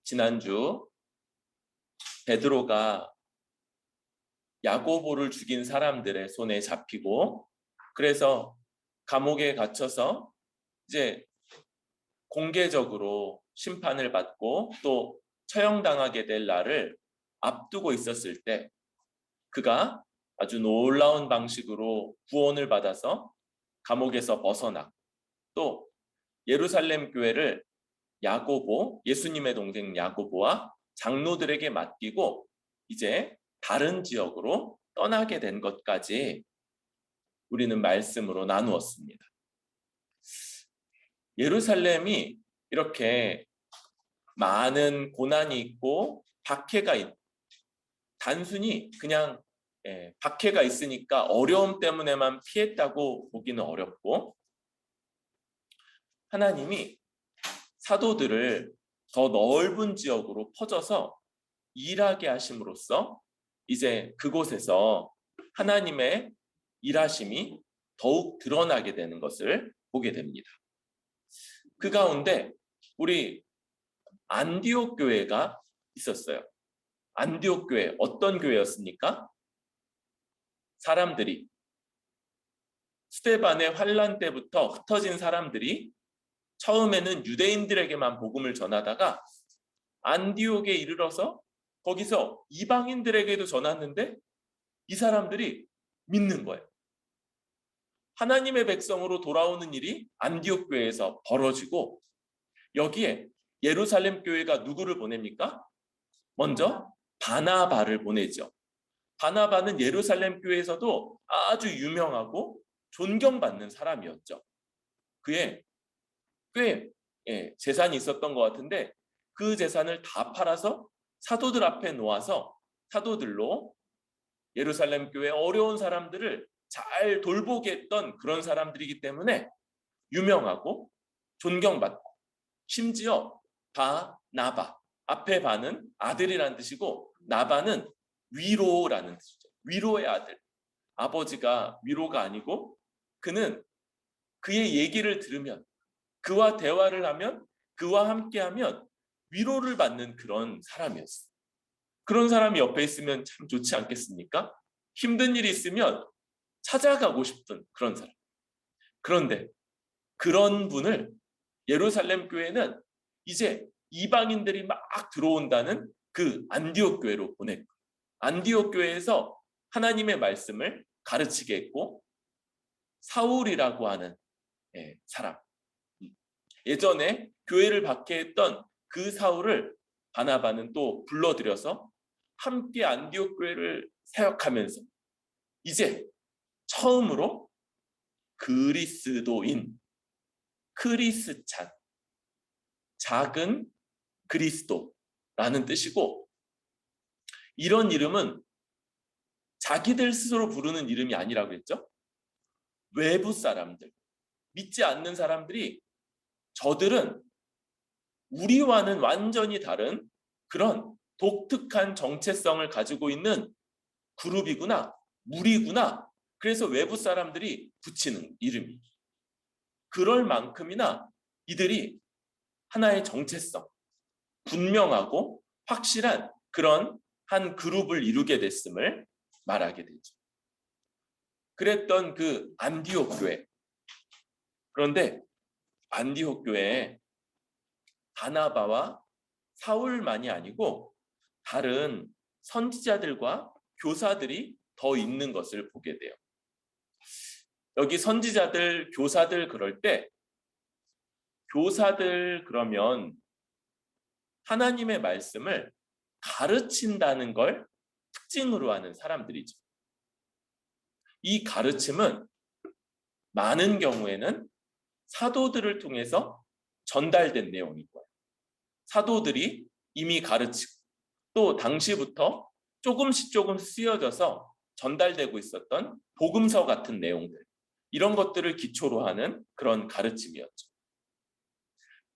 지난주 베드로가 야고보를 죽인 사람들의 손에 잡히고 그래서 감옥에 갇혀서 이제 공개적으로 심판을 받고 또 처형당하게 될 날을 앞두고 있었을 때 그가 아주 놀라운 방식으로 구원을 받아서 감옥에서 벗어나 또 예루살렘 교회를 야고보, 예수님의 동생 야고보와 장로들에게 맡기고 이제 다른 지역으로 떠나게 된 것까지 우리는 말씀으로 나누었습니다. 예루살렘이 이렇게 많은 고난이 있고 박해가 있고 단순히 그냥 박해가 있으니까 어려움 때문에만 피했다고 보기는 어렵고 하나님이 사도들을 더 넓은 지역으로 퍼져서 일하게 하심으로써 이제 그곳에서 하나님의 일하심이 더욱 드러나게 되는 것을 보게 됩니다. 그 가운데 우리 안디옥 교회가 있었어요. 안디옥 교회 어떤 교회였습니까? 사람들이 스데반의 환란 때부터 흩어진 사람들이 처음에는 유대인들에게만 복음을 전하다가 안디옥에 이르러서 거기서 이방인들에게도 전했는데 이 사람들이 믿는 거예요. 하나님의 백성으로 돌아오는 일이 안디옥 교회에서 벌어지고 여기에 예루살렘 교회가 누구를 보냅니까? 먼저 바나바를 보내죠. 바나바는 예루살렘 교회에서도 아주 유명하고 존경받는 사람이었죠. 그의 꽤 재산이 있었던 것 같은데 그 재산을 다 팔아서 사도들 앞에 놓아서 사도들로 예루살렘 교회 어려운 사람들을 잘 돌보게 했던 그런 사람들이기 때문에 유명하고 존경받고 심지어 바나바 앞에 바는 아들이라는 뜻이고 나바는 위로라는 뜻이죠. 위로의 아들. 아버지가 위로가 아니고 그는 그의 얘기를 들으면 그와 대화를 하면 그와 함께하면 위로를 받는 그런 사람이었어요. 그런 사람이 옆에 있으면 참 좋지 않겠습니까? 힘든 일이 있으면 찾아가고 싶은 그런 사람. 그런데 그런 분을 예루살렘 교회는 이제 이방인들이 막 들어온다는 그 안디옥 교회로 보냈고 안디옥 교회에서 하나님의 말씀을 가르치게 했고 사울이라고 하는 사람 예전에 교회를 박해했던 그 사울을 바나바는 또 불러들여서 함께 안디옥 교회를 사역하면서 이제 처음으로 그리스도인, 크리스찬, 작은 그리스도라는 뜻이고 이런 이름은 자기들 스스로 부르는 이름이 아니라고 했죠. 외부 사람들, 믿지 않는 사람들이 저들은 우리와는 완전히 다른 그런 독특한 정체성을 가지고 있는 그룹이구나, 무리구나. 그래서 외부 사람들이 붙이는 이름이. 그럴 만큼이나 이들이 하나의 정체성, 분명하고 확실한 그런 한 그룹을 이루게 됐음을 말하게 되죠. 그랬던 그 안디옥 교회. 그런데 안디옥 교회에 바나바와 사울만이 아니고 다른 선지자들과 교사들이 더 있는 것을 보게 돼요. 여기 선지자들, 교사들 그럴 때 교사들 그러면 하나님의 말씀을 가르친다는 걸 특징으로 하는 사람들이죠. 이 가르침은 많은 경우에는 사도들을 통해서 전달된 내용인 거예요. 사도들이 이미 가르치고 또 당시부터 조금씩 쓰여져서 전달되고 있었던 복음서 같은 내용들 이런 것들을 기초로 하는 그런 가르침이었죠.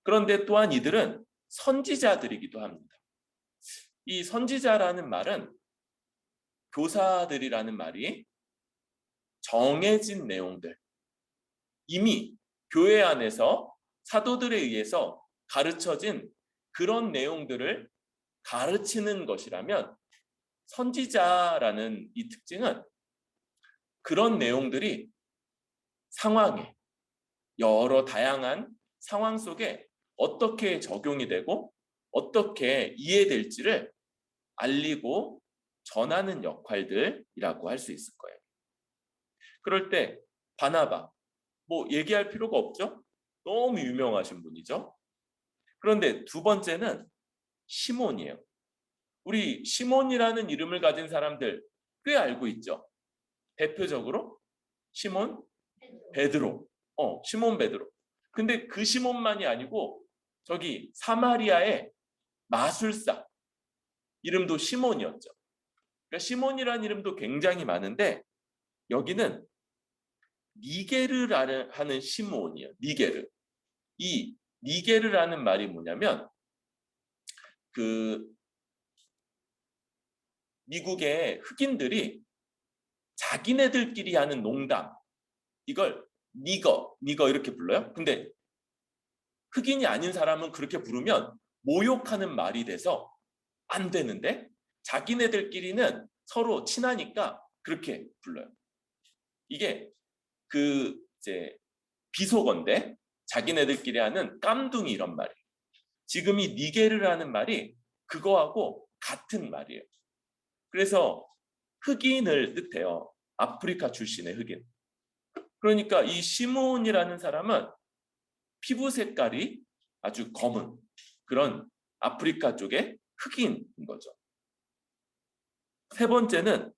그런데 또한 이들은 선지자들이기도 합니다. 이 선지자라는 말은 교사들이라는 말이 정해진 내용들 이미 교회 안에서 사도들에 의해서 가르쳐진 그런 내용들을 가르치는 것이라면 선지자라는 이 특징은 그런 내용들이 상황에 여러 다양한 상황 속에 어떻게 적용이 되고 어떻게 이해될지를 알리고 전하는 역할들이라고 할 수 있을 거예요. 그럴 때 바나바, 뭐 얘기할 필요가 없죠? 너무 유명하신 분이죠. 그런데 두 번째는 시몬이에요. 우리 시몬이라는 이름을 가진 사람들 꽤 알고 있죠. 대표적으로 시몬 베드로. 시몬 베드로. 근데 그 시몬만이 아니고 저기 사마리아의 마술사 이름도 시몬이었죠. 그러니까 시몬이라는 이름도 굉장히 많은데 여기는 니게르라는 하는 시몬이에요. 니게르. 이 니게르라는 말이 뭐냐면 그 미국의 흑인들이 자기네들끼리 하는 농담 이걸 니거 이렇게 불러요. 근데 흑인이 아닌 사람은 그렇게 부르면 모욕하는 말이 돼서 안 되는데 자기네들끼리는 서로 친하니까 그렇게 불러요. 이게 그 이제 비속어인데 자기네들끼리 하는 깜둥이 이런 말이에요. 지금 이 니게르라는 말이 그거하고 같은 말이에요. 그래서 흑인을 뜻해요. 아프리카 출신의 흑인. 그러니까 이 시몬이라는 사람은 피부 색깔이 아주 검은 그런 아프리카 쪽의 흑인인 거죠. 세 번째는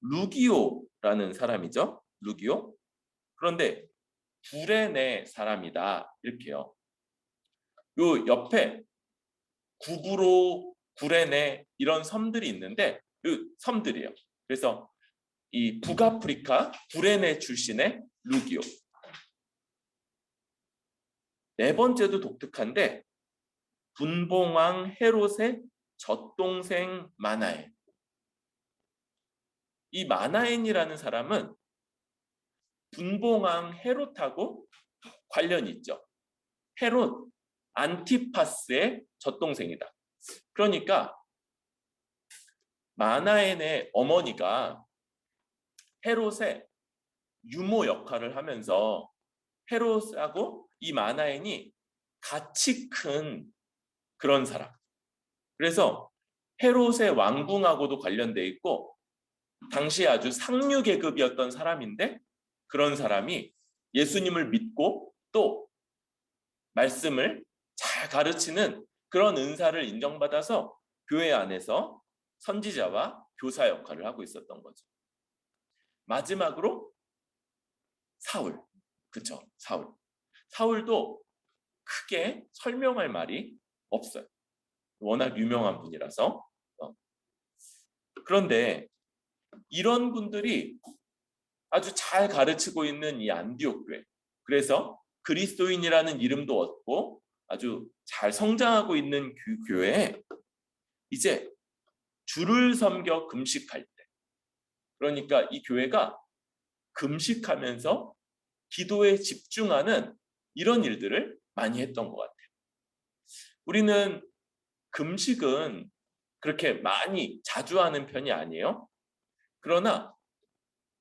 루기오라는 사람이죠. 루기오. 그런데 구레네 사람이다. 이렇게요. 요 옆에 구브로, 구레네 이런 섬들이 있는데 그 섬들이에요. 그래서 이 북아프리카 구레네 출신의 루기오. 네 번째도 독특한데 분봉왕 헤롯의 젖동생 마나엔. 이 마나엔이라는 사람은 분봉왕 헤롯하고 관련이 있죠. 헤롯 안티파스의 젖동생이다. 그러니까 마나엔의 어머니가 헤롯의 유모 역할을 하면서 헤롯하고 이 마나엔이 같이 큰 그런 사람. 그래서 헤롯의 왕궁하고도 관련돼 있고 당시 아주 상류 계급이었던 사람인데 그런 사람이 예수님을 믿고 또 말씀을 잘 가르치는 그런 은사를 인정받아서 교회 안에서 선지자와 교사 역할을 하고 있었던 거죠. 마지막으로 사울. 그쵸? 사울. 사울도 크게 설명할 말이 없어요. 워낙 유명한 분이라서. 그런데 이런 분들이 아주 잘 가르치고 있는 이 안디옥 교회. 그래서 그리스도인이라는 이름도 얻고 아주 잘 성장하고 있는 교회에 이제 주를 섬겨 금식할 때. 그러니까 이 교회가 금식하면서 기도에 집중하는 이런 일들을 많이 했던 것 같아요. 우리는 금식은 그렇게 많이 자주 하는 편이 아니에요. 그러나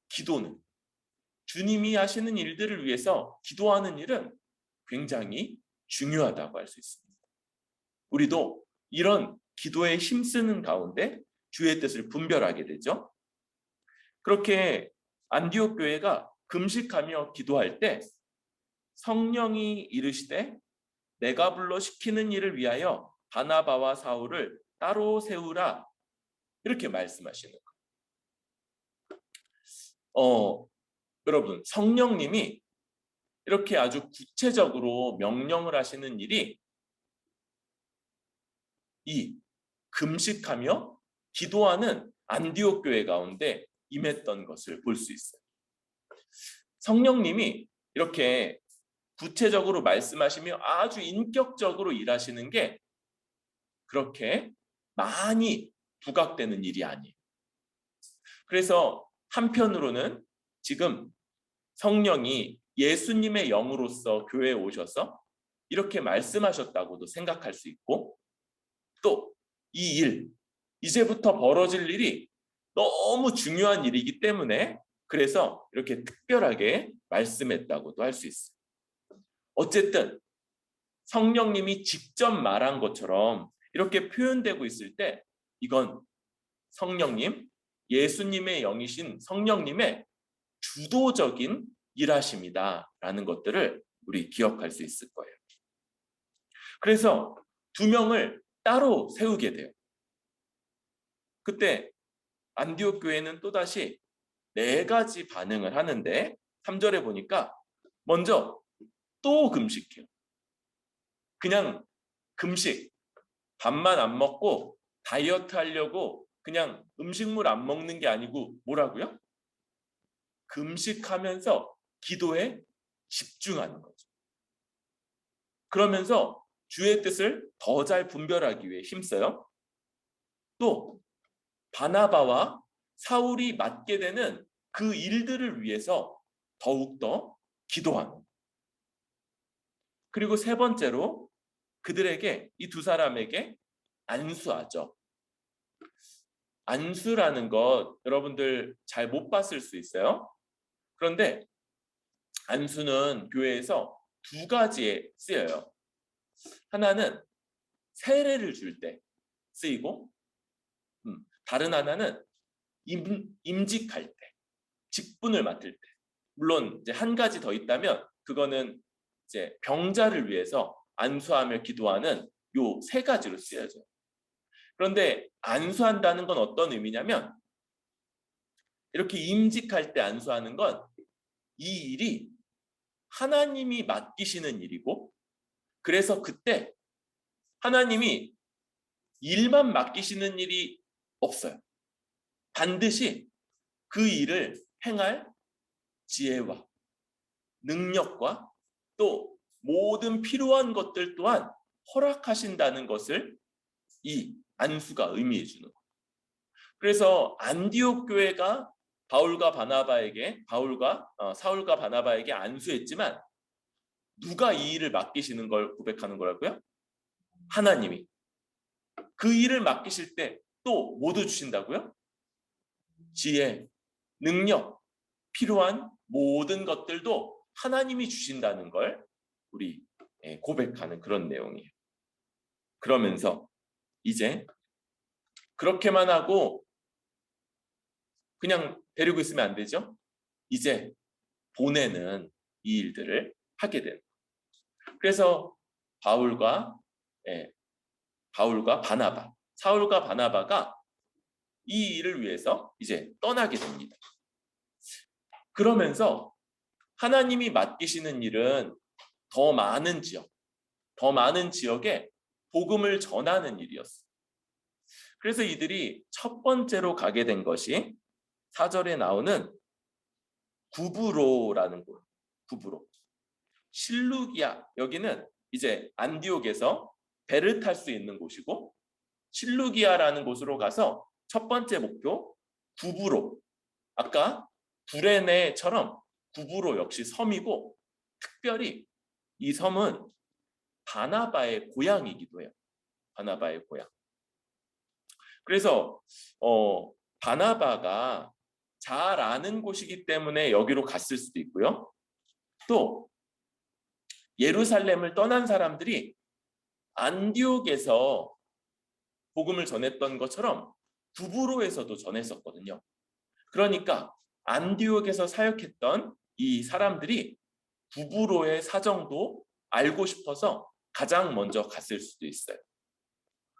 기도는 주님이 하시는 일들을 위해서 기도하는 일은 굉장히 중요하다고 할 수 있습니다. 우리도 이런 기도에 힘쓰는 가운데 주의 뜻을 분별하게 되죠. 그렇게 안디옥 교회가 금식하며 기도할 때 성령이 이르시되 내가 불러 시키는 일을 위하여 바나바와 사울을 따로 세우라 이렇게 말씀하시는 거예요. 여러분 성령님이 이렇게 아주 구체적으로 명령을 하시는 일이 이 금식하며 기도하는 안디옥 교회 가운데 임했던 것을 볼 수 있어요. 성령님이 이렇게 구체적으로 말씀하시며 아주 인격적으로 일하시는 게 그렇게 많이 부각되는 일이 아니에요. 그래서 한편으로는 지금 성령이 예수님의 영으로서 교회에 오셔서 이렇게 말씀하셨다고도 생각할 수 있고, 또 이 일, 이제부터 벌어질 일이 너무 중요한 일이기 때문에 그래서 이렇게 특별하게 말씀했다고도 할 수 있어요. 어쨌든 성령님이 직접 말한 것처럼 이렇게 표현되고 있을 때 이건 성령님, 예수님의 영이신 성령님의 주도적인 일하심이다라는 것들을 우리 기억할 수 있을 거예요. 그래서 두 명을 따로 세우게 돼요. 그때 안디옥 교회는 또다시 4가지 반응을 하는데 3절에 보니까 먼저 또 금식해요. 그냥 금식, 밥만 안 먹고 다이어트 하려고 그냥 음식물 안 먹는 게 아니고 뭐라고요? 금식하면서 기도에 집중하는 거죠. 그러면서 주의 뜻을 더 잘 분별하기 위해 힘써요. 또 바나바와 사울이 맡게 되는 그 일들을 위해서 더욱더 기도하는. 그리고 세 번째로 그들에게, 이 두 사람에게 안수하죠. 안수라는 것 여러분들 잘 못 봤을 수 있어요. 그런데 안수는 교회에서 2가지에 쓰여요. 하나는 세례를 줄 때 쓰이고, 다른 하나는 임직할 때, 직분을 맡을 때. 물론 이제 한 가지 더 있다면 그거는 이제 병자를 위해서 안수하며 기도하는 요 3가지로 쓰여져요. 그런데 안수한다는 건 어떤 의미냐면 이렇게 임직할 때 안수하는 건 이 일이 하나님이 맡기시는 일이고, 그래서 그때 하나님이 일만 맡기시는 일이 없어요. 반드시 그 일을 행할 지혜와 능력과 또 모든 필요한 것들 또한 허락하신다는 것을 이 안수가 의미해 주는 거예요. 그래서 안디옥 교회가 사울과 바나바에게 안수했지만 누가 이 일을 맡기시는 걸 고백하는 거라고요? 하나님이. 그 일을 맡기실 때 또 모두 주신다고요? 지혜, 능력, 필요한 모든 것들도 하나님이 주신다는 걸 우리 고백하는 그런 내용이에요. 그러면서 이제 그렇게만 하고 그냥 데리고 있으면 안 되죠. 이제 보내는 이 일들을 하게 되는 거예요. 그래서 바울과 바나바, 사울과 바나바가 이 일을 위해서 이제 떠나게 됩니다. 그러면서 하나님이 맡기시는 일은 더 많은 지역에 복음을 전하는 일이었어요. 그래서 이들이 첫 번째로 가게 된 것이 4절에 나오는 구브로라는 곳, 구브로. 실루기아, 여기는 이제 안디옥에서 배를 탈 수 있는 곳이고, 실루기아라는 곳으로 가서 첫 번째 목표 구브로. 아까 구레네처럼 구브로 역시 섬이고, 특별히 이 섬은 바나바의 고향이기도 해요. 바나바의 고향. 그래서 바나바가 잘 아는 곳이기 때문에 여기로 갔을 수도 있고요. 또 예루살렘을 떠난 사람들이 안디옥에서 복음을 전했던 것처럼 구브로에서도 전했었거든요. 그러니까 안디옥에서 사역했던 이 사람들이 구브로의 사정도 알고 싶어서 가장 먼저 갔을 수도 있어요.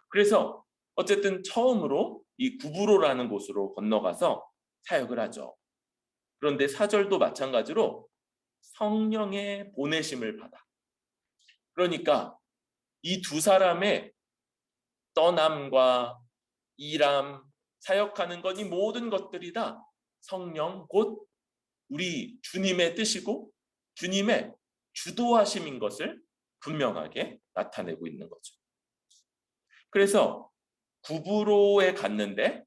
그래서 어쨌든 처음으로 이 구브로라는 곳으로 건너가서 사역을 하죠. 그런데 4절도 마찬가지로 성령의 보내심을 받아. 그러니까 이 두 사람의 떠남과 일함, 사역하는 것, 이 모든 것들이 다 성령 곧 우리 주님의 뜻이고 주님의 주도하심인 것을 분명하게 나타내고 있는 거죠. 그래서 구브로에 갔는데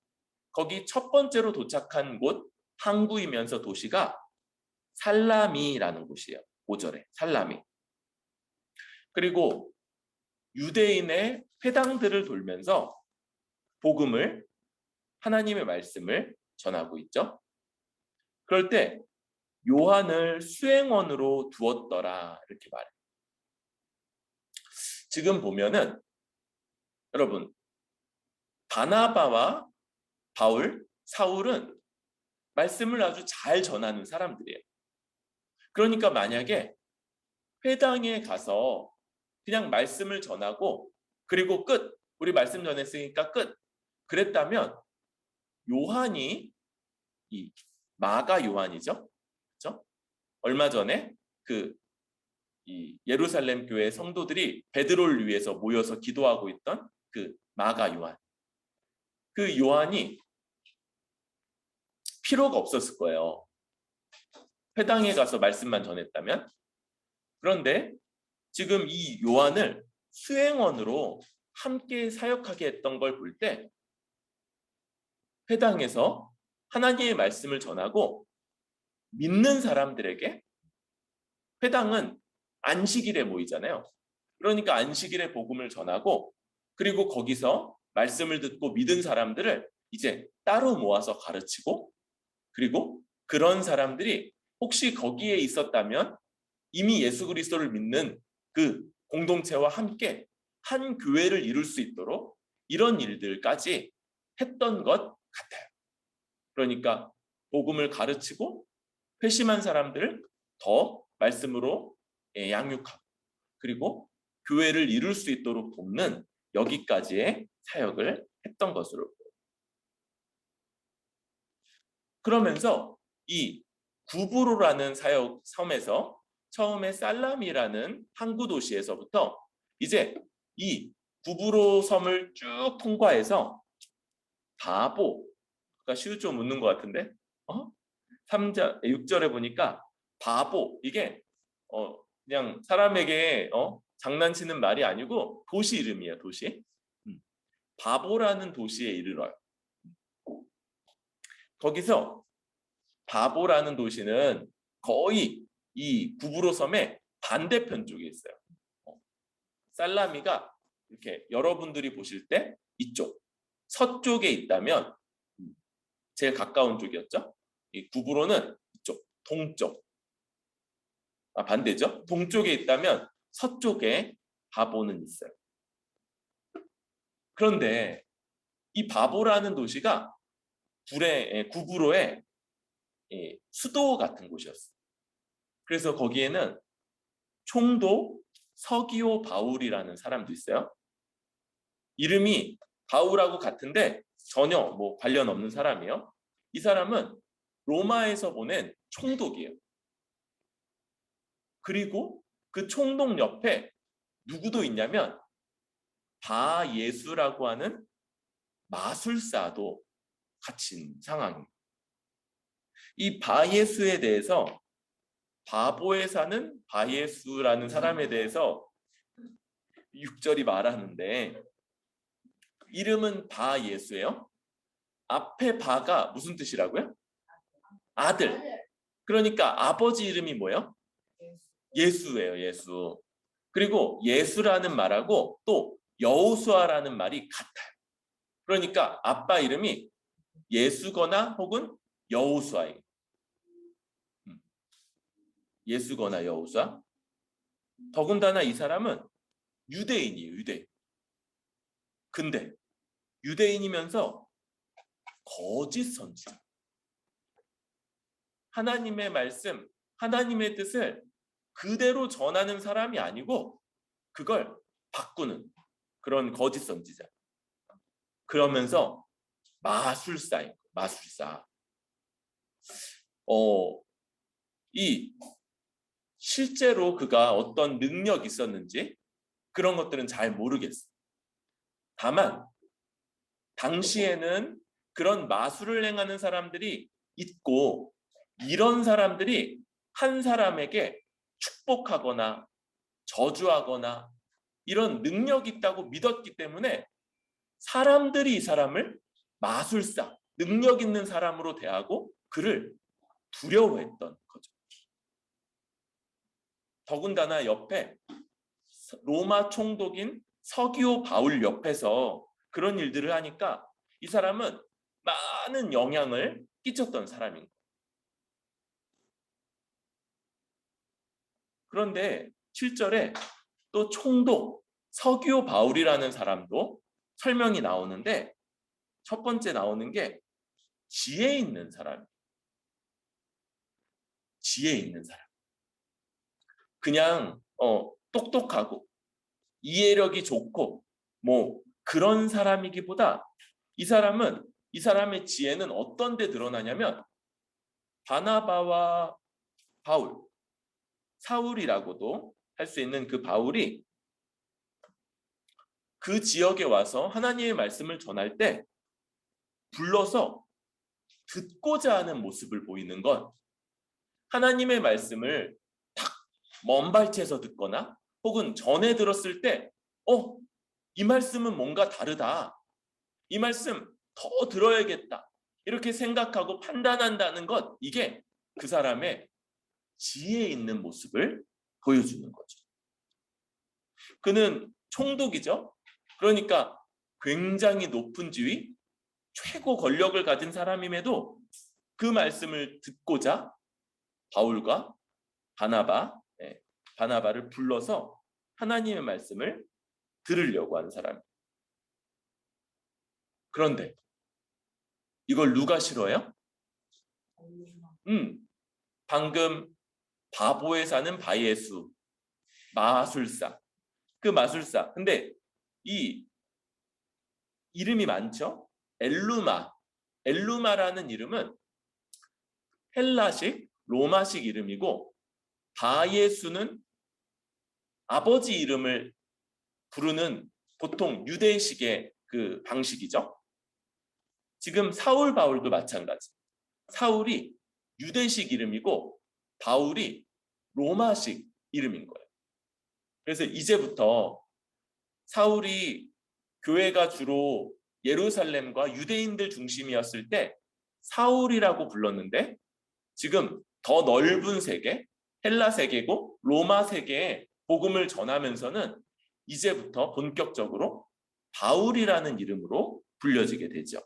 거기 첫 번째로 도착한 곳, 항구이면서 도시가 살라미라는 곳이에요. 5절에 살라미. 그리고 유대인의 회당들을 돌면서 복음을, 하나님의 말씀을 전하고 있죠. 그럴 때 요한을 수행원으로 두었더라 이렇게 말해요. 지금 보면은 여러분, 바나바와 바울, 사울은 말씀을 아주 잘 전하는 사람들이에요. 그러니까 만약에 회당에 가서 그냥 말씀을 전하고 그리고 끝, 우리 말씀 전했으니까 끝, 그랬다면 요한이, 이 마가 요한이죠, 그렇죠? 얼마 전에 이 예루살렘 교회 성도들이 베드로를 위해서 모여서 기도하고 있던 그 마가 요한, 그 요한이 필요가 없었을 거예요. 회당에 가서 말씀만 전했다면. 그런데 지금 이 요한을 수행원으로 함께 사역하게 했던 걸 볼 때 회당에서 하나님의 말씀을 전하고 믿는 사람들에게, 회당은 안식일에 모이잖아요. 그러니까 안식일에 복음을 전하고 그리고 거기서 말씀을 듣고 믿은 사람들을 이제 따로 모아서 가르치고, 그리고 그런 사람들이 혹시 거기에 있었다면 이미 예수 그리스도를 믿는 그 공동체와 함께 한 교회를 이룰 수 있도록 이런 일들까지 했던 것 같아요. 그러니까 복음을 가르치고 회심한 사람들을 더 말씀으로 양육하고 그리고 교회를 이룰 수 있도록 돕는 여기까지의 사역을 했던 것으로 보여요. 그러면서 이 구브로라는 사역 섬에서 처음에 살람이라는 항구 도시에서부터 이제 이 구브로 섬을 쭉 통과해서 바보, 그러니까 시우좀 묻는 것 같은데 6절에 보니까 바보, 이게 그냥 사람에게 장난치는 말이 아니고 도시 이름이에요. 도시. 바보라는 도시에 이르러요. 거기서 바보라는 도시는 거의 이 구브로 섬의 반대편 쪽에 있어요. 살라미가 이렇게 여러분들이 보실 때 이쪽 서쪽에 있다면 제일 가까운 쪽이었죠. 이 구브로는 이쪽 동쪽, 반대죠. 동쪽에 있다면 서쪽에 바보는 있어요. 그런데 이 바보라는 도시가 구브로의 수도 같은 곳이었어요. 그래서 거기에는 총독 서기오 바울이라는 사람도 있어요. 이름이 바울하고 같은데 전혀 뭐 관련 없는 사람이에요. 이 사람은 로마에서 보낸 총독이에요. 그리고 그 총독 옆에 누구도 있냐면 바예수라고 하는 마술사도 갇힌 상황입니다. 이 바예수에 대해서, 바보에 사는 바예수라는 사람에 대해서 6절이 말하는데, 이름은 바예수예요. 앞에 바가 무슨 뜻이라고요? 아들. 그러니까 아버지 이름이 뭐예요? 예수예요. 예수. 그리고 예수라는 말하고 또 여호수아라는 말이 같아요. 그러니까 아빠 이름이 예수거나 혹은 여호수아예요. 예수거나 여호수아. 더군다나 이 사람은 유대인이에요. 유대인. 근데 유대인이면서 거짓 선지자. 하나님의 말씀, 하나님의 뜻을 그대로 전하는 사람이 아니고 그걸 바꾸는 그런 거짓 선지자. 그러면서 마술사예요. 마술사. 이 실제로 그가 어떤 능력이 있었는지 그런 것들은 잘 모르겠어요. 다만 당시에는 그런 마술을 행하는 사람들이 있고, 이런 사람들이 한 사람에게 축복하거나 저주하거나 이런 능력이 있다고 믿었기 때문에 사람들이 이 사람을 마술사, 능력 있는 사람으로 대하고 그를 두려워했던 거죠. 더군다나 옆에 로마 총독인 서기오 바울 옆에서 그런 일들을 하니까 이 사람은 많은 영향을 끼쳤던 사람인 거예요. 그런데 7절에 또 총독 서기오 바울이라는 사람도 설명이 나오는데 첫 번째 나오는 게 지혜 있는 사람. 지혜 있는 사람. 그냥 똑똑하고 이해력이 좋고 뭐 그런 사람이기보다 이 사람의 지혜는 어떤 데 드러나냐면 바나바와 바울, 사울이라고도 할 수 있는 그 바울이 그 지역에 와서 하나님의 말씀을 전할 때 불러서 듣고자 하는 모습을 보이는 건 하나님의 말씀을 딱 먼 발치에서 듣거나 혹은 전에 들었을 때 이 말씀은 뭔가 다르다. 이 말씀 더 들어야겠다. 이렇게 생각하고 판단한다는 것, 이게 그 사람의 지혜 있는 모습을 보여주는 거죠. 그는 총독이죠. 그러니까 굉장히 높은 지위, 최고 권력을 가진 사람임에도 그 말씀을 듣고자 바울과 바나바를 불러서 하나님의 말씀을 들으려고 하는 사람. 그런데 이걸 누가 싫어해요? 방금 바보에 사는 바예수, 마술사. 그 마술사. 근데 이 이름이 많죠? 엘루마라는 이름은 헬라식, 로마식 이름이고 바예수는 아버지 이름을 부르는 보통 유대식의 그 방식이죠. 지금 사울, 바울도 마찬가지. 사울이 유대식 이름이고 바울이 로마식 이름인 거예요. 그래서 이제부터 사울이 교회가 주로 예루살렘과 유대인들 중심이었을 때 사울이라고 불렀는데 지금 더 넓은 세계, 헬라 세계고 로마 세계에 복음을 전하면서는 이제부터 본격적으로 바울이라는 이름으로 불려지게 되죠.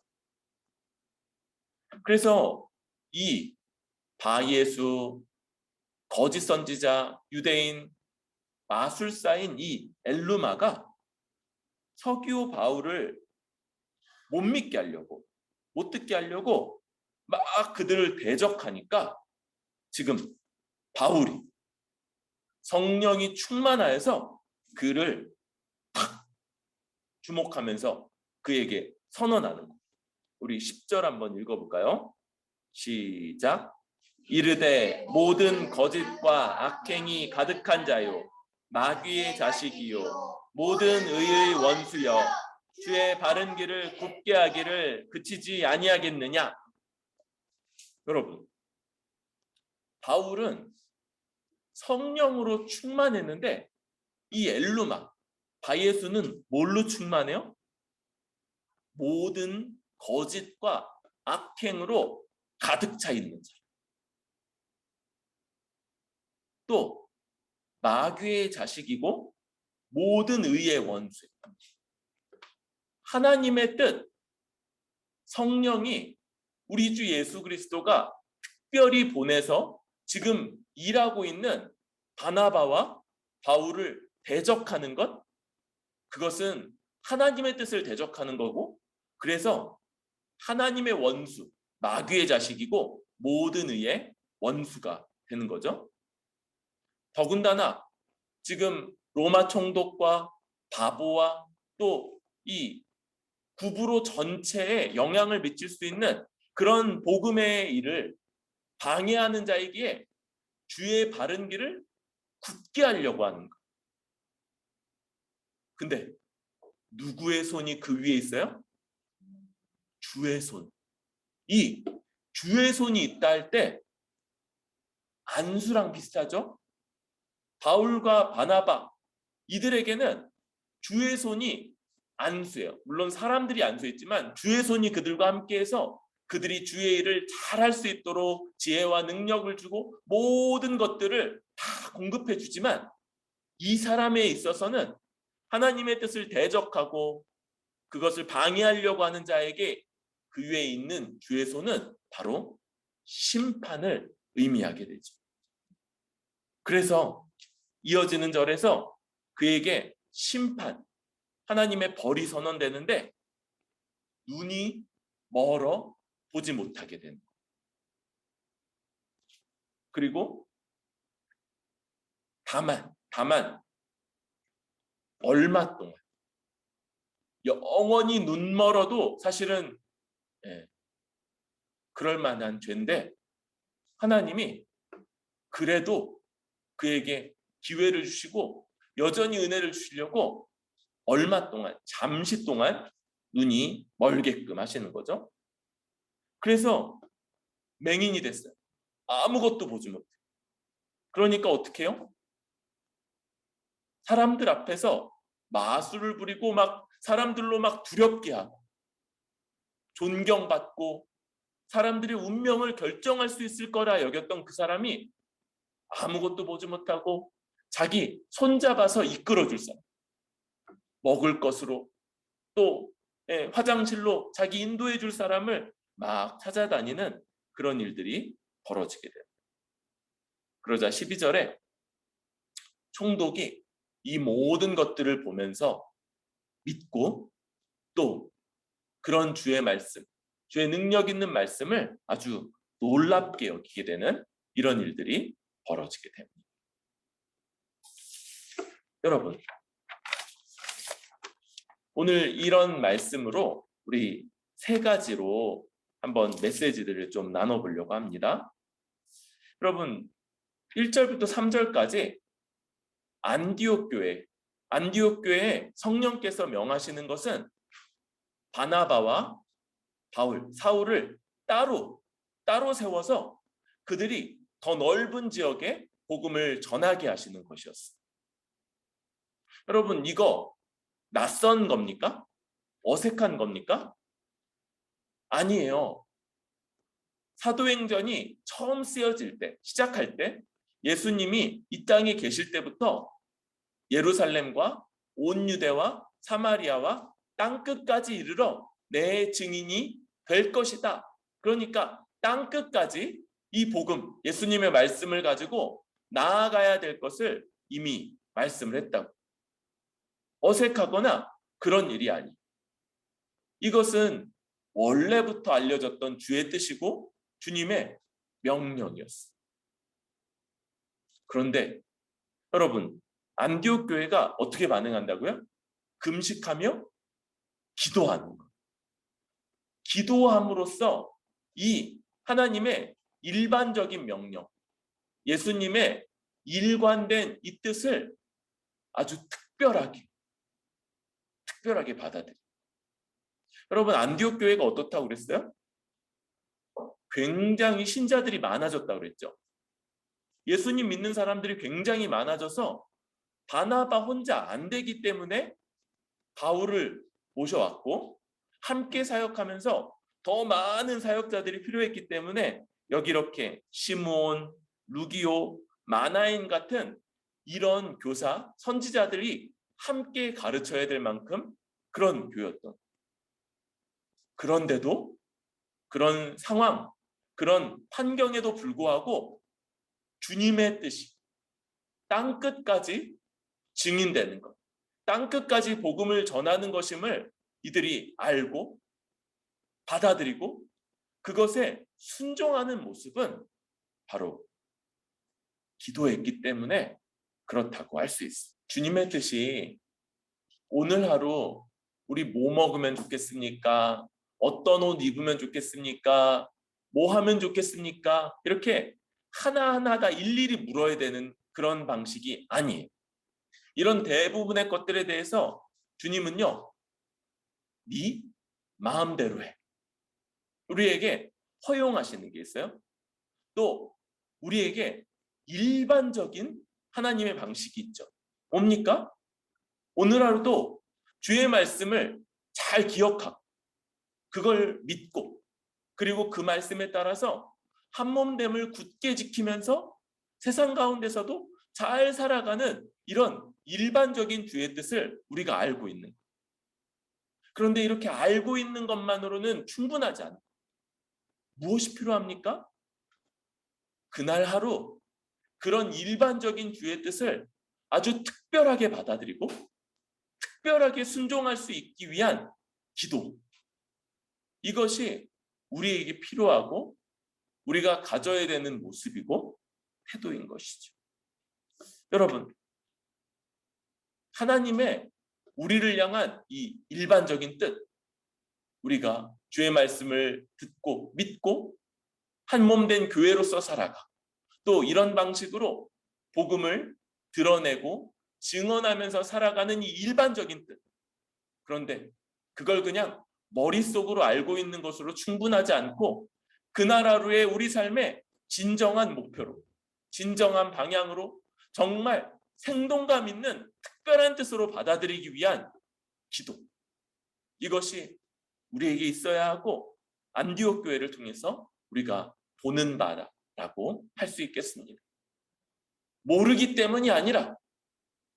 그래서 이 바예수, 거짓 선지자, 유대인, 마술사인 이 엘루마가 서기오 바울을 못 믿게 하려고, 못 듣게 하려고 막 그들을 대적하니까 지금 바울이 성령이 충만하여서 그를 탁 주목하면서 그에게 선언하는 거. 우리 10절 한번 읽어볼까요? 시작. 이르되 모든 거짓과 악행이 가득한 자요 마귀의 자식이요 모든 의의 원수여 주의 바른 길을 굽게 하기를 그치지 아니하겠느냐. 여러분, 바울은 성령으로 충만했는데 이 엘루마, 바예수는 뭘로 충만해요? 모든 거짓과 악행으로 가득 차 있는 자. 또 마귀의 자식이고 모든 의의 원수. 하나님의 뜻, 성령이 우리 주 예수 그리스도가 특별히 보내서 지금 일하고 있는 바나바와 바울을 대적하는 것, 그것은 하나님의 뜻을 대적하는 거고, 그래서 하나님의 원수, 마귀의 자식이고 모든 의의 원수가 되는 거죠. 더군다나 지금 로마 총독과 바보와 또 이 구브로 전체에 영향을 미칠 수 있는 그런 복음의 일을 방해하는 자이기에 주의 바른 길을 굳게 하려고 하는 것. 근데 누구의 손이 그 위에 있어요? 주의 손. 이 주의 손이 있다 할 때 안수랑 비슷하죠? 바울과 바나바 이들에게는 주의 손이 안수예요. 물론 사람들이 안수했지만 주의 손이 그들과 함께해서 그들이 주의 일을 잘할 수 있도록 지혜와 능력을 주고 모든 것들을 다 공급해 주지만 이 사람에 있어서는 하나님의 뜻을 대적하고 그것을 방해하려고 하는 자에게 그 위에 있는 주의 손은 바로 심판을 의미하게 되죠. 그래서 이어지는 절에서 그에게 심판, 하나님의 벌이 선언되는데 눈이 멀어 보지 못하게 되는 거예요. 그리고 다만 얼마 동안 영원히 눈 멀어도 사실은 그럴 만한 죄인데 하나님이 그래도 그에게 기회를 주시고 여전히 은혜를 주시려고 얼마 동안, 잠시 동안 눈이 멀게끔 하시는 거죠. 그래서 맹인이 됐어요. 아무것도 보지 못해요. 그러니까 어떻게 해요? 사람들 앞에서 마술을 부리고 막 사람들로 막 두렵게 하고 존경받고 사람들의 운명을 결정할 수 있을 거라 여겼던 그 사람이 아무것도 보지 못하고 자기 손잡아서 이끌어줄 사람, 먹을 것으로 또 화장실로 자기 인도해 줄 사람을 막 찾아다니는 그런 일들이 벌어지게 돼요. 그러자 12절에 총독이 이 모든 것들을 보면서 믿고 또 그런 주의 말씀, 주의 능력 있는 말씀을 아주 놀랍게 여기게 되는 이런 일들이 벌어지게 됩니다. 여러분, 오늘 이런 말씀으로 우리 세 가지로 한번 메시지들을 좀 나눠보려고 합니다. 여러분, 1절부터 3절까지 안디옥 교회에 성령께서 명하시는 것은 바나바와 바울, 사울을 따로 세워서 그들이 더 넓은 지역에 복음을 전하게 하시는 것이었어요. 여러분, 이거 낯선 겁니까? 어색한 겁니까? 아니에요. 사도행전이 처음 쓰여질 때, 시작할 때 예수님이 이 땅에 계실 때부터 예루살렘과 온 유대와 사마리아와 땅끝까지 이르러 내 증인이 될 것이다. 그러니까 땅끝까지 이 복음, 예수님의 말씀을 가지고 나아가야 될 것을 이미 말씀을 했다고. 어색하거나 그런 일이 아니에요. 이것은 원래부터 알려졌던 주의 뜻이고 주님의 명령이었어요. 그런데 여러분, 안디옥 교회가 어떻게 반응한다고요? 금식하며 기도하는 것. 기도함으로써 이 하나님의 일반적인 명령, 예수님의 일관된 이 뜻을 아주 특별하게 받아들여요. 여러분, 안디옥 교회가 어떻다고 그랬어요? 굉장히 신자들이 많아졌다고 그랬죠. 예수님 믿는 사람들이 굉장히 많아져서 바나바 혼자 안 되기 때문에 바울을 모셔왔고 함께 사역하면서 더 많은 사역자들이 필요했기 때문에 여기 이렇게 시므온, 루기오, 마나인 같은 이런 교사, 선지자들이 함께 가르쳐야 될 만큼 그런 교회였던. 그런데도 그런 상황, 그런 환경에도 불구하고 주님의 뜻이 땅끝까지 증인되는 것, 땅끝까지 복음을 전하는 것임을 이들이 알고 받아들이고 그것에 순종하는 모습은 바로 기도했기 때문에 그렇다고 할 수 있어요. 주님의 뜻이 오늘 하루 우리 뭐 먹으면 좋겠습니까? 어떤 옷 입으면 좋겠습니까? 뭐 하면 좋겠습니까? 이렇게 하나하나 다 일일이 물어야 되는 그런 방식이 아니에요. 이런 대부분의 것들에 대해서 주님은요, 네 마음대로 해. 우리에게 허용하시는 게 있어요. 또 우리에게 일반적인 하나님의 방식이 있죠. 뭡니까? 오늘 하루도 주의 말씀을 잘 기억하고 그걸 믿고 그리고 그 말씀에 따라서 한몸됨을 굳게 지키면서 세상 가운데서도 잘 살아가는 이런 일반적인 주의 뜻을 우리가 알고 있는 거예요. 그런데 이렇게 알고 있는 것만으로는 충분하지 않아요. 무엇이 필요합니까? 그날 하루 그런 일반적인 주의 뜻을 아주 특별하게 받아들이고 특별하게 순종할 수 있기 위한 기도. 이것이 우리에게 필요하고 우리가 가져야 되는 모습이고 태도인 것이죠. 여러분, 하나님의 우리를 향한 이 일반적인 뜻, 우리가 주의 말씀을 듣고 믿고 한 몸 된 교회로서 살아가 또 이런 방식으로 복음을 드러내고 증언하면서 살아가는 이 일반적인 뜻. 그런데 그걸 그냥 머릿속으로 알고 있는 것으로 충분하지 않고 그날 하루의 우리 삶의 진정한 목표로, 진정한 방향으로 정말 생동감 있는 특별한 뜻으로 받아들이기 위한 기도. 이것이 우리에게 있어야 하고 안디옥 교회를 통해서 우리가 보는 바라고 할 수 있겠습니다. 모르기 때문이 아니라,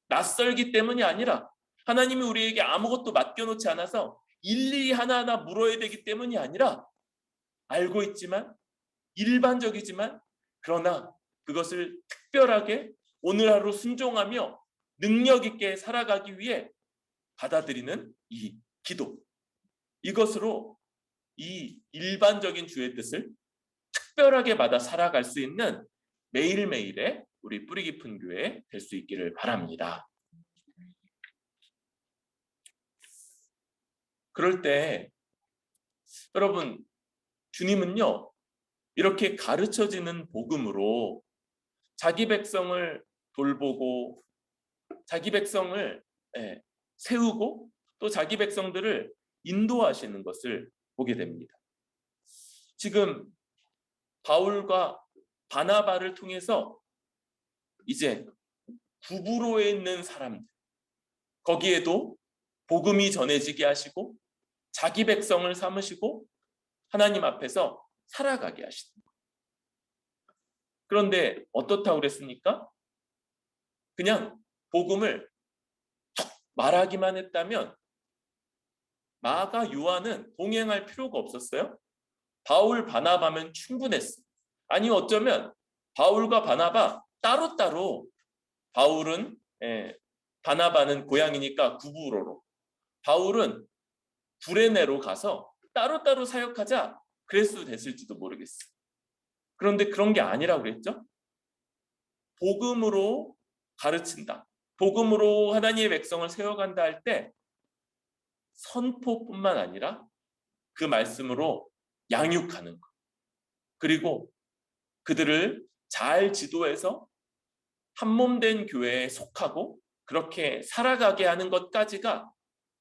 낯설기 때문이 아니라, 하나님이 우리에게 아무것도 맡겨놓지 않아서 일일이 하나하나 물어야 되기 때문이 아니라 알고 있지만 일반적이지만 그러나 그것을 특별하게 오늘 하루 순종하며 능력 있게 살아가기 위해 받아들이는 이 기도. 이것으로 이 일반적인 주의 뜻을 특별하게 받아 살아갈 수 있는 매일매일의 우리 뿌리 깊은 교회 될 수 있기를 바랍니다. 그럴 때 여러분, 주님은요 이렇게 가르쳐지는 복음으로 자기 백성을 돌보고 자기 백성을 세우고 또 자기 백성들을 인도하시는 것을 보게 됩니다. 지금 바울과 바나바를 통해서 이제 구부로에 있는 사람들, 거기에도 복음이 전해지게 하시고 자기 백성을 삼으시고 하나님 앞에서 살아가게 하십니다. 그런데 어떻다고 그랬습니까? 그냥 복음을 말하기만 했다면 마가 요한은 동행할 필요가 없었어요. 바울 바나바면 충분했어요. 아니 어쩌면 바울과 바나바 따로따로, 바울은 바나바는 고향이니까 구부로로, 바울은 구레네로 가서 따로따로 사역하자 그랬어도 됐을지도 모르겠어요. 그런데 그런 게 아니라고 그랬죠. 복음으로 가르친다, 복음으로 하나님의 백성을 세워간다 할 때 선포뿐만 아니라 그 말씀으로 양육하는 것, 그리고 그들을 잘 지도해서 한 몸 된 교회에 속하고 그렇게 살아가게 하는 것까지가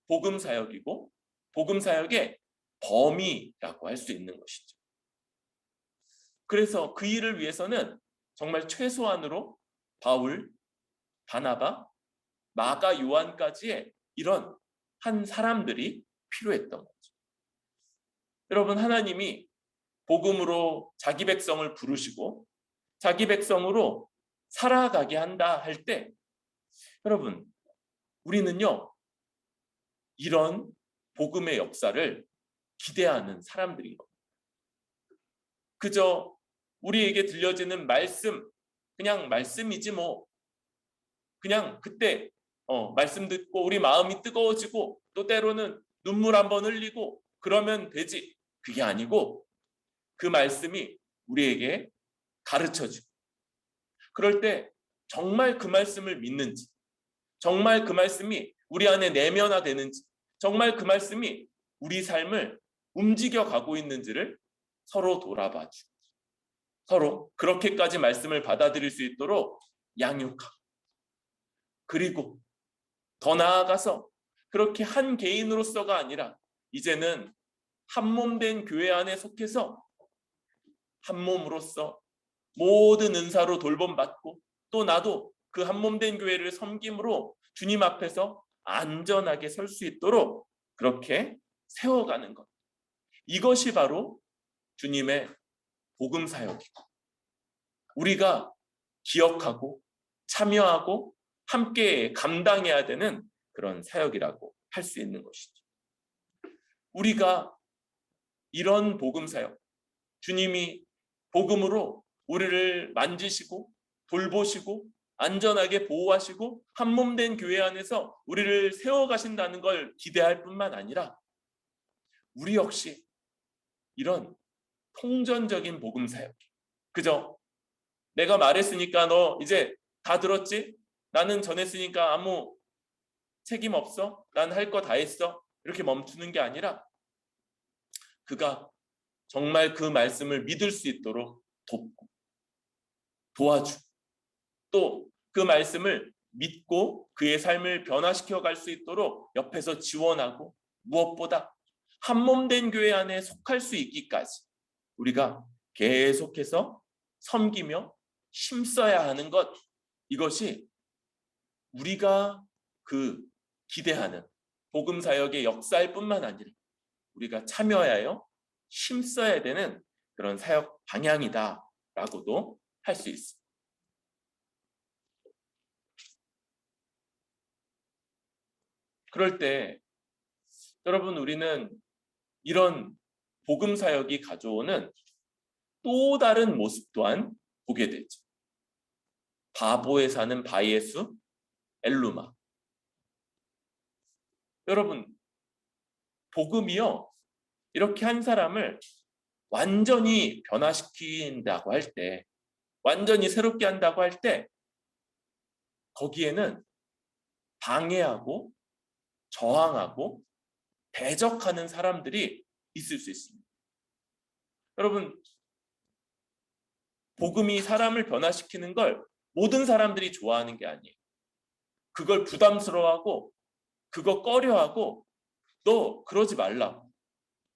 복음 사역이고 복음 사역의 범위라고 할 수 있는 것이죠. 그래서 그 일을 위해서는 정말 최소한으로 바울, 바나바, 마가, 요한까지의 이런 한 사람들이 필요했던 거죠. 여러분, 하나님이 복음으로 자기 백성을 부르시고 자기 백성으로 살아가게 한다 할 때 여러분, 우리는요 이런 복음의 역사를 기대하는 사람들인 겁니다. 그저 우리에게 들려지는 말씀, 그냥 말씀이지 뭐, 그냥 그때 말씀 듣고 우리 마음이 뜨거워지고 또 때로는 눈물 한번 흘리고 그러면 되지, 그게 아니고 그 말씀이 우리에게 가르쳐주고, 그럴 때 정말 그 말씀을 믿는지, 정말 그 말씀이 우리 안에 내면화되는지, 정말 그 말씀이 우리 삶을 움직여 가고 있는지를 서로 돌아봐주고 서로 그렇게까지 말씀을 받아들일 수 있도록 양육하고, 그리고 더 나아가서 그렇게 한 개인으로서가 아니라 이제는 한 몸 된 교회 안에 속해서 한 몸으로서 모든 은사로 돌봄받고 또 나도 그 한 몸 된 교회를 섬김으로 주님 앞에서 안전하게 설 수 있도록 그렇게 세워가는 것, 이것이 바로 주님의 복음 사역이고 우리가 기억하고 참여하고 함께 감당해야 되는 그런 사역이라고 할 수 있는 것이죠. 우리가 이런 복음 사역, 주님이 복음으로 우리를 만지시고 돌보시고 안전하게 보호하시고 한몸된 교회 안에서 우리를 세워가신다는 걸 기대할 뿐만 아니라 우리 역시 이런 통전적인 복음 사역, 그죠? 내가 말했으니까 너 이제 다 들었지? 나는 전했으니까 아무 책임 없어? 난 할 거 다 했어? 이렇게 멈추는 게 아니라 그가 정말 그 말씀을 믿을 수 있도록 돕고 도와주고 또 그 말씀을 믿고 그의 삶을 변화시켜 갈 수 있도록 옆에서 지원하고 무엇보다 한몸된 교회 안에 속할 수 있기까지 우리가 계속해서 섬기며 힘써야 하는 것, 이것이 우리가 그 기대하는 복음 사역의 역사일 뿐만 아니라 우리가 참여하여 힘써야 되는 그런 사역 방향이다라고도 할 수 있습니다. 그럴 때 여러분, 우리는 이런 복음 사역이 가져오는 또 다른 모습 또한 보게 되죠. 바보에 사는 바예수 엘루마. 여러분, 복음이요, 이렇게 한 사람을 완전히 변화시킨다고 할 때, 완전히 새롭게 한다고 할 때 거기에는 방해하고 저항하고 대적하는 사람들이 있을 수 있습니다. 여러분, 복음이 사람을 변화시키는 걸 모든 사람들이 좋아하는 게 아니에요. 그걸 부담스러워하고 그거 꺼려하고 너 그러지 말라.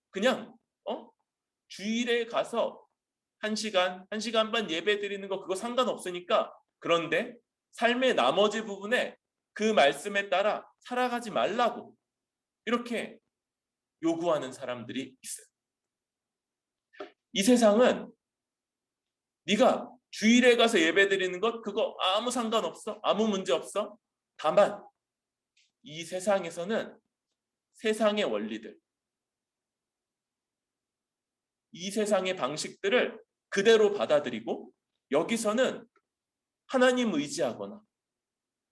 그냥 주일에 가서 1시간, 1시간 반 예배 드리는 거 그거 상관없으니까, 그런데 삶의 나머지 부분에 그 말씀에 따라 살아가지 말라고 이렇게 요구하는 사람들이 있어요. 이 세상은 네가 주일에 가서 예배 드리는 것 그거 아무 상관없어. 아무 문제 없어. 다만 이 세상에서는 세상의 원리들, 이 세상의 방식들을 그대로 받아들이고 여기서는 하나님 의지하거나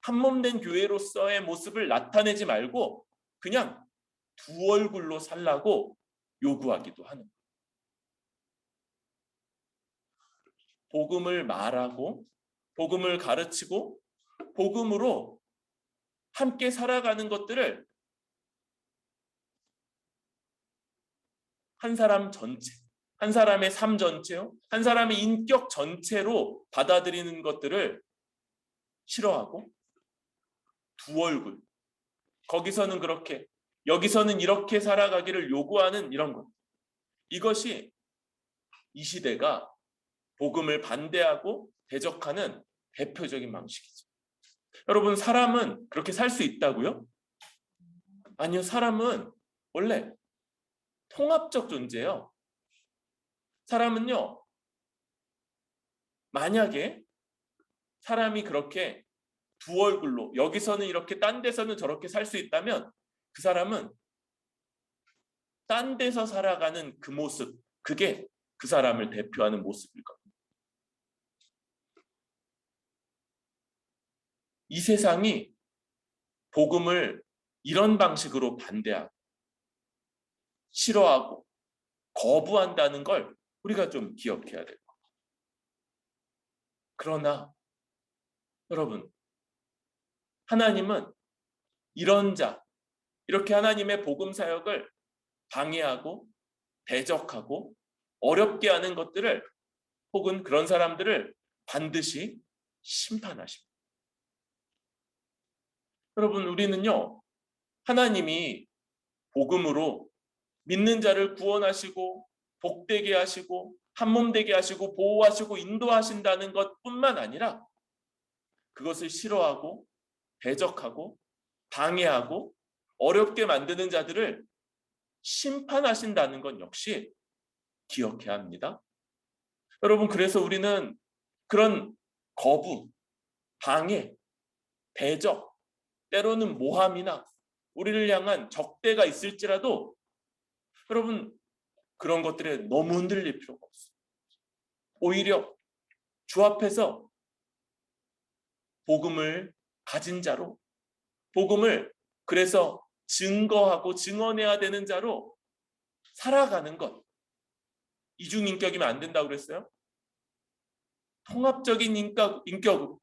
한몸된 교회로서의 모습을 나타내지 말고 그냥 두 얼굴로 살라고 요구하기도 하는 거예요. 복음을 말하고 복음을 가르치고 복음으로 함께 살아가는 것들을 한 사람 전체, 한 사람의 삶 전체요, 한 사람의 인격 전체로 받아들이는 것들을 싫어하고 두 얼굴, 거기서는 그렇게 여기서는 이렇게 살아가기를 요구하는 이런 것, 이것이 이 시대가 복음을 반대하고 대적하는 대표적인 방식이죠. 여러분, 사람은 그렇게 살 수 있다고요? 아니요, 사람은 원래 통합적 존재예요. 사람은요, 만약에 사람이 그렇게 두 얼굴로 여기서는 이렇게 딴 데서는 저렇게 살 수 있다면 그 사람은 딴 데서 살아가는 그 모습, 그게 그 사람을 대표하는 모습일 겁니다. 이 세상이 복음을 이런 방식으로 반대하고 싫어하고 거부한다는 걸 우리가 좀 기억해야 될 겁니다. 그러나 여러분, 하나님은 이런 자, 이렇게 하나님의 복음 사역을 방해하고 대적하고 어렵게 하는 것들을, 혹은 그런 사람들을 반드시 심판하십니다. 여러분, 우리는요, 하나님이 복음으로 믿는 자를 구원하시고 복되게 하시고 한몸되게 하시고 보호하시고 인도하신다는 것뿐만 아니라 그것을 싫어하고 대적하고 방해하고 어렵게 만드는 자들을 심판하신다는 것 역시 기억해야 합니다. 여러분, 그래서 우리는 그런 거부, 방해, 대적, 때로는 모함이나 우리를 향한 적대가 있을지라도 여러분 그런 것들에 너무 흔들릴 필요가 없어요. 오히려 주 앞에서 복음을 가진 자로, 복음을 그래서 증거하고 증언해야 되는 자로 살아가는 것. 이중인격이면 안 된다고 그랬어요. 통합적인 인격으로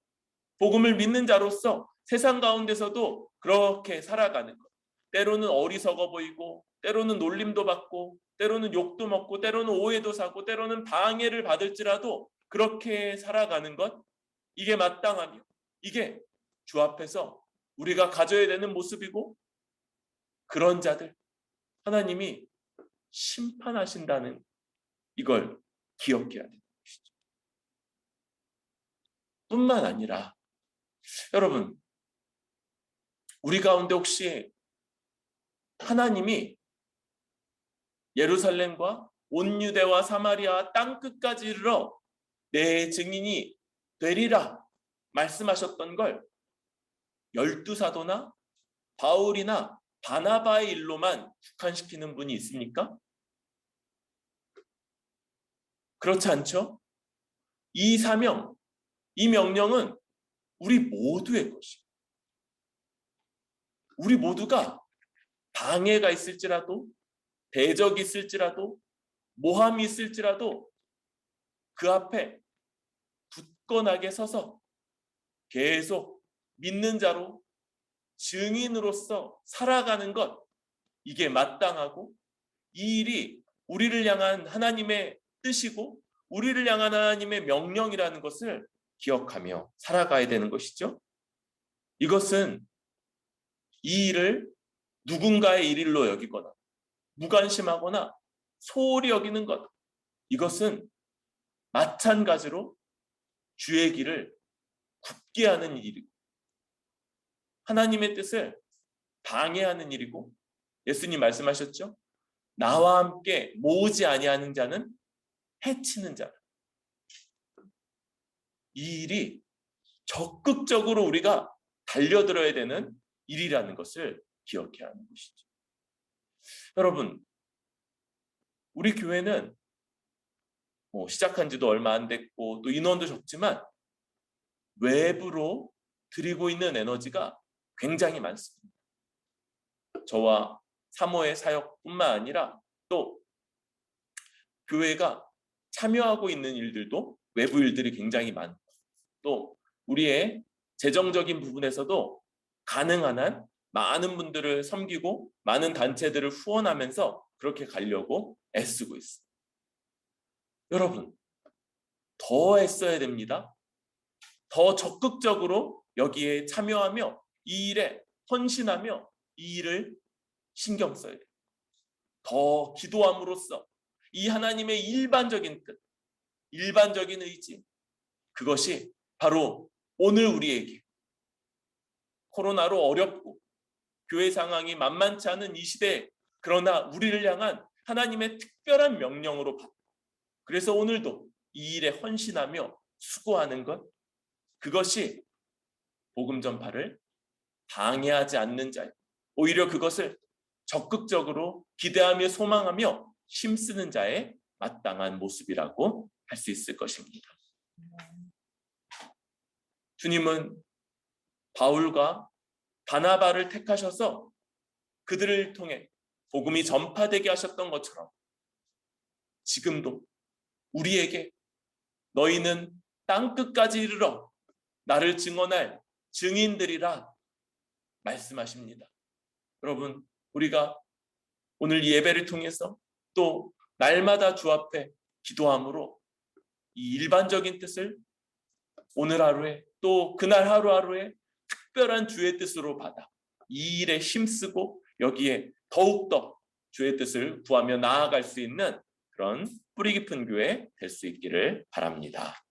복음을 믿는 자로서 세상 가운데서도 그렇게 살아가는 것. 때로는 어리석어 보이고, 때로는 놀림도 받고, 때로는 욕도 먹고, 때로는 오해도 사고, 때로는 방해를 받을지라도 그렇게 살아가는 것, 이게 마땅하며 이게 주 앞에서 우리가 가져야 되는 모습이고, 그런 자들 하나님이 심판하신다는 이걸 기억해야 되는 것이죠. 뿐만 아니라 여러분, 우리 가운데 혹시 하나님이 예루살렘과 온 유대와 사마리아 땅 끝까지 이르러 내 증인이 되리라 말씀하셨던 걸 12사도나 바울이나 바나바의 일로만 국한시키는 분이 있습니까? 그렇지 않죠? 이 사명, 이 명령은 우리 모두의 것이에요. 우리 모두가 방해가 있을지라도, 대적이 있을지라도, 모함이 있을지라도 그 앞에 굳건하게 서서 계속 믿는 자로 증인으로서 살아가는 것, 이게 마땅하고 이 일이 우리를 향한 하나님의 뜻이고 우리를 향한 하나님의 명령이라는 것을 기억하며 살아가야 되는 것이죠. 이것은 이 일을 누군가의 일일로 여기거나 무관심하거나 소홀히 여기는 것, 이것은 마찬가지로 주의 길을 굳게 하는 일이고 하나님의 뜻을 방해하는 일이고, 예수님 말씀하셨죠? 나와 함께 모으지 아니하는 자는 해치는 자다. 이 일이 적극적으로 우리가 달려들어야 되는 일이라는 것을 기억해야 하는 것이죠. 여러분, 우리 교회는 시작한 지도 얼마 안 됐고 또 인원도 적지만 외부로 드리고 있는 에너지가 굉장히 많습니다. 저와 사모의 사역뿐만 아니라 또 교회가 참여하고 있는 일들도 외부 일들이 굉장히 많고, 또 우리의 재정적인 부분에서도 가능한 한 많은 분들을 섬기고 많은 단체들을 후원하면서 그렇게 가려고 애쓰고 있습니다. 여러분, 더 애써야 됩니다. 더 적극적으로 여기에 참여하며 이 일에 헌신하며 이 일을 신경 써야 돼요. 더 기도함으로써 이 하나님의 일반적인 뜻, 일반적인 의지, 그것이 바로 오늘 우리에게 코로나로 어렵고 교회 상황이 만만치 않은 이 시대에 그러나 우리를 향한 하나님의 특별한 명령으로 받고, 그래서 오늘도 이 일에 헌신하며 수고하는 것, 그것이 복음 전파를 방해하지 않는 자예요. 오히려 그것을 적극적으로 기대하며 소망하며 힘쓰는 자의 마땅한 모습이라고 할 수 있을 것입니다. 주님은 바울과 바나바를 택하셔서 그들을 통해 복음이 전파되게 하셨던 것처럼 지금도 우리에게 너희는 땅끝까지 이르러 나를 증언할 증인들이라 말씀하십니다. 여러분, 우리가 오늘 이 예배를 통해서 또 날마다 주 앞에 기도함으로 이 일반적인 뜻을 오늘 하루에 또 그날 하루하루에 특별한 주의 뜻으로 받아 이 일에 힘쓰고 여기에 더욱더 주의 뜻을 구하며 나아갈 수 있는 그런 뿌리 깊은 교회 될 수 있기를 바랍니다.